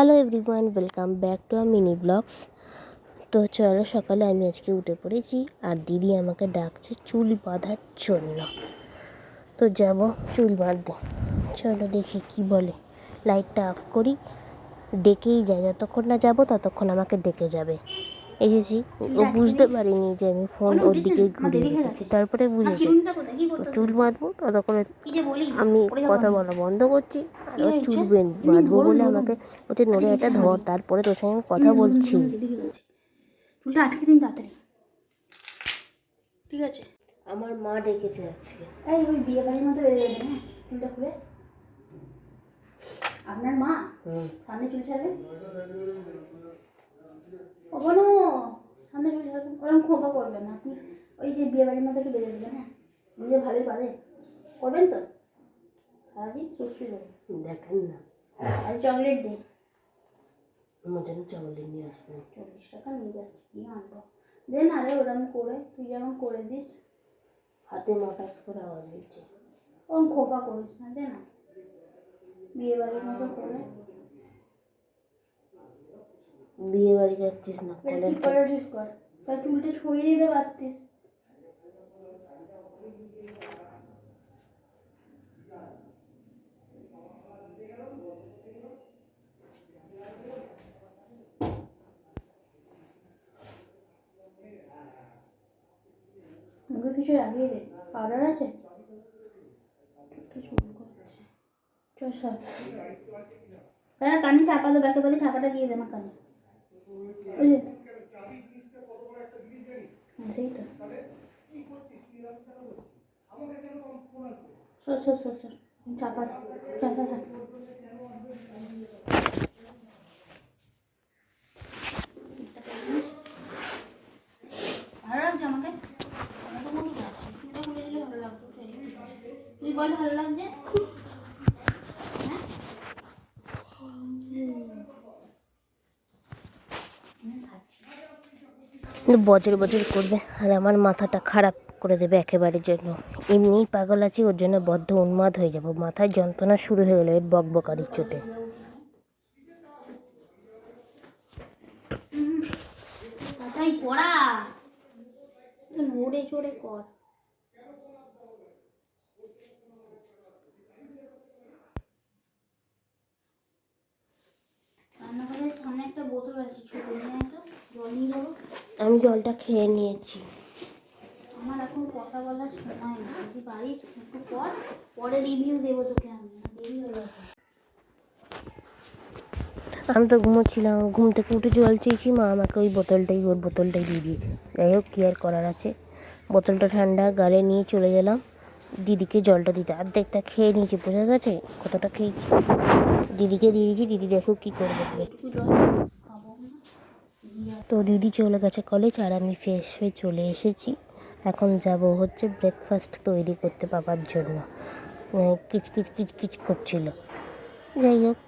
Hello everyone, welcome back to mini blogs. তো চলো, সকালে আমি আজকে উঠে পড়েছি আর দিদি আমাকে ডাকছে চুল বাঁধার জন্য। তো যাব চুল বাঁধতে। চলো দেখি কি বলে। লাইটটা অফ করি, ডেকেই যায়, যতক্ষণ না যাবো ততক্ষণ আমাকে ডেকে যাবে। এসেছি, ও বুঝতে পারিনি যে আমি ফোন ওর দিকে ঘুরিয়ে রেখেছি, তারপরে বুঝেছি। তো চুল বাঁধবো, ততক্ষণে আমি কথা বলা বন্ধ করছি আর ওর চুল বাঁধবো বলে আমাকে হচ্ছে নড়ে একটা ধর, তারপরে তোর সঙ্গে কথা বলছি। চুলটা আটকে দিন তাড়াতাড়ি, ঠিক আছে? আমার মা ডেকেছে আজকে। এই ওই বিয়ে বাড়ির মতো বেড়ে যাবে না চুলটা খুলে। আপনার মা সামনে চুল ছাড়বে, ও বলো সামনে চুল ছাড়বে, ওরকম খোপা করবেন না আপনি। ওই যে বিয়ে বাড়ির মতো একটু বেড়ে দেবেন, হ্যাঁ নিজে ভালোই পারে করবেন তো। সারাদিন সুস্থ দেখেন না, আর চকলেট দিন। আমার জন্য চকলেট নিয়ে আসবেন। 40 টাকা নিয়ে যাচ্ছি, কি আনবো দেন। আরে ওরকম করে তুই যেমন করে দিস, হাতে মটাস করে আওয়াজ হচ্ছে। ওরকম খোপা করিস না, দে না বিয়ে বাড়ির মতো করে। বিয়ে বাড়ি যাচ্ছিস না, কি করে দিস কর, তার চুলটা ছড়িয়ে দিতে পারতিস। মুখে কিছু লাগিয়ে দে, পাউডার আছে? কানে চাপা দেবো, একেবারে চাপাটা দিয়ে দে আমার কানে, বুঝলি? সেই তো, চাপা চাপা থাক। ভালো লাগছে আমাকে, তুই বল ভালো লাগছে। বছর বছর করবে আর আমার মাথাটা খারাপ করে দেবে একেবারের জন্য। এমনিই পাগল আছি, ওর জন্য বদ্ধ উন্মাদ হয়ে যাব। মাথায় যন্ত্রণা শুরু হয়ে গেলো এর বকবকারির চোটে। তাই পড়া নড়ে চড়ে কর। রান্নাঘরের সামনে একটা বোতল আছে, ছোট নিয়ে তো জল নিয়ে যাবো। আমি জলটা খেয়ে নিয়েছি। আমার এখন কথা বলার সময় না, তুই পারিস একটু পরে রিভিউ দেবো তোকে আমি, দেরি হয়ে গেছে। আমি তো ঘুমোচ্ছিলাম, ঘুম থেকে উঠে জল চেয়েছি, মা আমাকে ওর বোতলটাই দিয়ে দিয়েছে। যাই হোক, কি আর করার আছে। বোতলটা ঠান্ডা, গালে নিয়ে চলে গেলাম দিদিকে জলটা দিতে। অর্ধেকটা খেয়ে নিয়েছি, বোঝা গেছে কতটা খেয়েছি। দিদিকে দিয়ে দিয়েছি, দিদি দেখো কী করবে। তো দিদি চলে গেছে কলেজ আর আমি ফ্রেশ হয়ে চলে এসেছি। এখন যাব হচ্ছে ব্রেকফাস্ট তৈরি করতে বাবার জন্য। কিচকিচ করছিল। যাই হোক,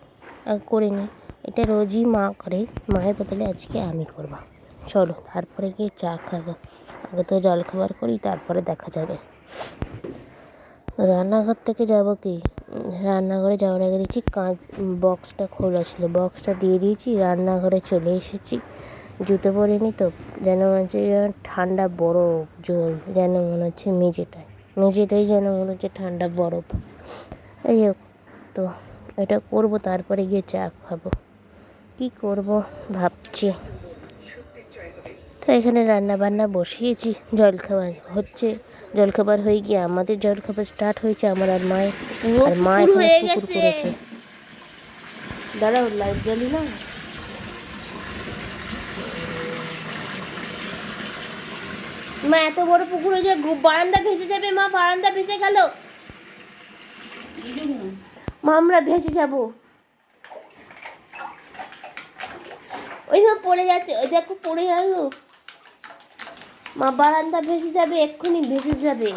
করে নিই। এটা রোজই মা করে, মায়ের বদলে আজকে আমি করব। চলো তারপরে গিয়ে চা খাবো। আগে তো জলখাবার করি, তারপরে দেখা যাবে। রান্নাঘর থেকে যাব কি, রান্নাঘরে যাওয়ার আগে দেখছি বক্সটা খোলা ছিল, বক্সটা দিয়ে দিয়েছি। রান্নাঘরে চলে এসেছি, জুতো পরিনি তো, যেন মনে হচ্ছে ঠান্ডা বরফ জল, যেন মনে হচ্ছে মেঝেটাই যেন মনে হচ্ছে ঠান্ডা বরফ। এই হোক, তো এটা করবো, তারপরে গিয়ে চা খাবো। কি করব ভাবছি। তো এখানে রান্না বান্না বসিয়েছি, জলখাবার হচ্ছে। জলখাবার হয়ে গিয়ে আমাদের জলখাবার স্টার্ট হয়েছে, আমার আর মায়ের। আর মা এখানে পুকুর করেছে। দাঁড়াও, লাইট জ্বালি না। মা এত বড় পুকুরে যে বারান্দা ভেসে যাবে, মা বারান্দা ভেসে গেল, মা আমরা ভেসে যাব। ওইভাবে পড়ে যাচ্ছে, ওই দেখো পড়ে গেল মা, বারান্দা ভেসে যাবে, এক্ষুনি ভেসে যাবে,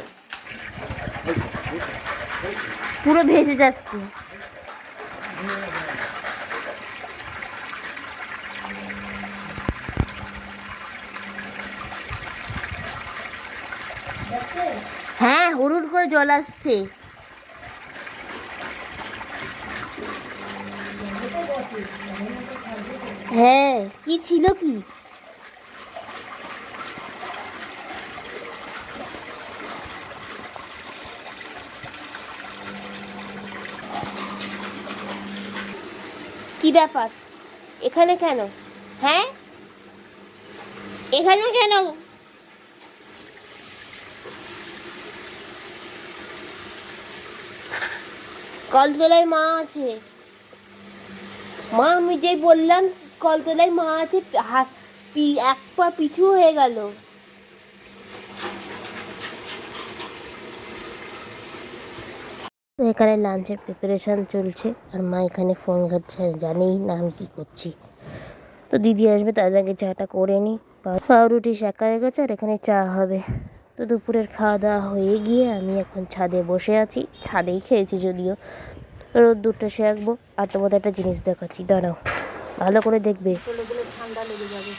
পুরো ভেসে যাচ্ছে। হ্যাঁ, হুড়ুর করে জল আসছে। কি ছিল কি? কি ব্যাপার? এখানে কেন? হ্যাঁ, এখানে কেন? কলতলায় মা আছে। মা, আমি যেই বললাম কলতলায় মা আছে, এক পা পিছু হয়ে গেল। এখানে লাঞ্চের প্রিপারেশান চলছে আর মা এখানে ফোন ঘাটছে, জানেই না আমি কী করছি। তো দিদি আসবে, তার আগে চাটা করে নিই। পাউরুটি শাঁকা হয়ে গেছে আর এখানে চা হবে। তো দুপুরের খাওয়া দাওয়া হয়ে গিয়ে আমি এখন ছাদে বসে আছি। ছাদেই খেয়েছি যদিও। রোদ্দুরটা সেঁকবো। আর তোমাদের একটা জিনিস দেখাচ্ছি, দাঁড়াও, ভালো করে দেখবে। ঠান্ডা লেগে যাবে।